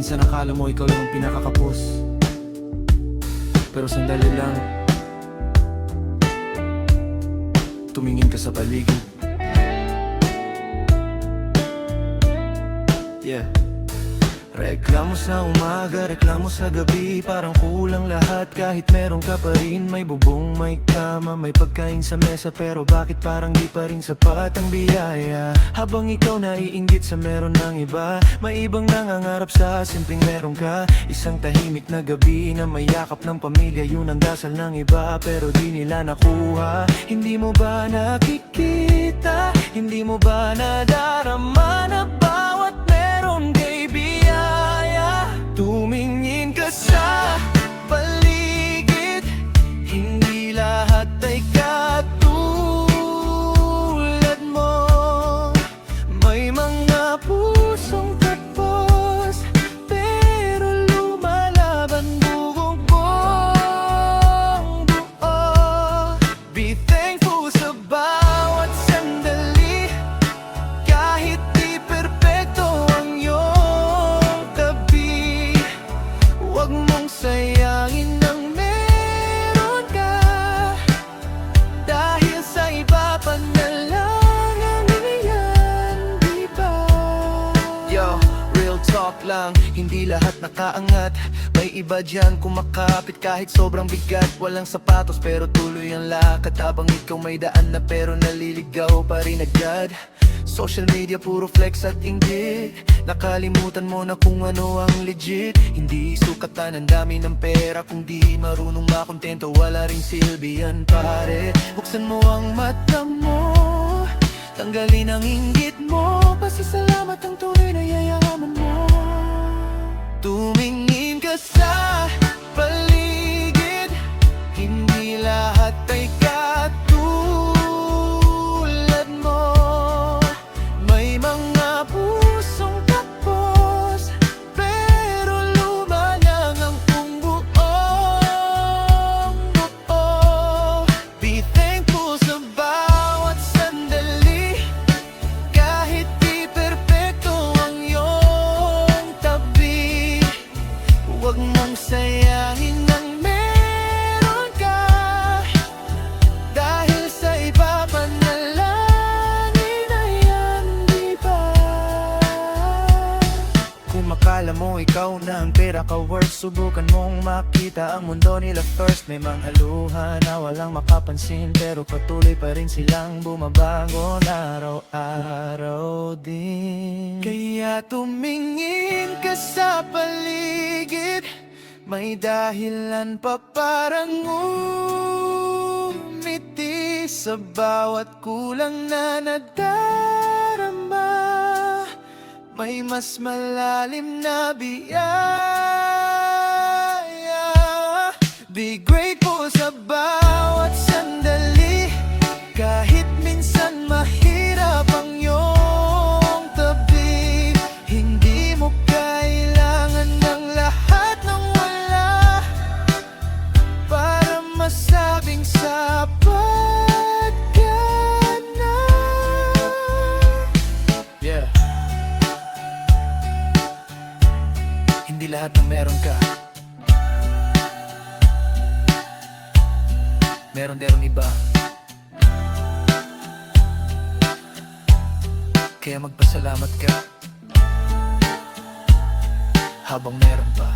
Minsan akala mo ikaw lang ang pinakakapos, pero sandali lang, tumingin ka sa paligid. Yeah. Reklamo sa umaga, reklamo sa gabi, parang kulang lahat kahit meron ka pa rin. May bubong, may kama, may pagkain sa mesa, pero bakit parang di pa rin sapat ang biyaya? Habang ikaw naiinggit sa meron ng iba, may ibang nangangarap sa simpleng meron ka. Isang tahimik na gabi na may yakap ng pamilya, yun ang dasal ng iba, pero di nila nakuha. Hindi mo ba nakikita? Hindi mo ba nadarama na bawat meron kay biyaya? Tumingin ka sa paligid, hindi lahat ay katulad mo. May mga pusong tapos, pero lumalaban buong buong buo. Be thankful sa bawat sandali, kahit di perpekto ang iyong tabi. Huwag mong sayangin ang meron ka, dahil sa iba pa na lang ang iyan, di ba? Yo, real talk lang, hindi lahat nakaangat. May iba dyan kumakapit kahit sobrang bigat. Walang sapatos pero tuloy ang lakad, habang ikaw may daan na pero naliligaw pa rin agad. Social media puro flex at inggit, nakalimutan mo na kung ano ang legit. Hindi sukatan ang dami ng pera, kung di marunong makontento wala ring silbi yan pare. Buksan mo ang mata mo, tanggalin ang inggit mo, pasasalamat ang tunay na yayaman mo. Tumingin ka sa paligid, hindi lahat ay katulad mo. May mga pusong tapos, pero lumalang ang buong buo. Be thankful sa bawat sandali, kahit di perpekto ang iyong tabi. Huwag mong sayangin ang meron ka, dahil sa iba pa na lang inayan, di ba? Kung makala mo ikaw na ang pera ka worth, subukan mong makita ang mundo nila first. May mga luha na walang makapansin, pero patuloy pa rin silang bumabangon araw-araw din. Kaya tumingin ka sa paligid, may dahilan pa parang ngumiti sa bawat kulang na nadarama. May mas malalim na biyaya. Be grateful sa bawat sandali, kahit minsan mahirap ang iyong tabi. Hindi mo kailangan ng lahat ng wala para masabing sapat ka na. Yeah. Hindi lahat ng meron ka, meron derong iba. Kaya magpasalamat ka habang meron pa.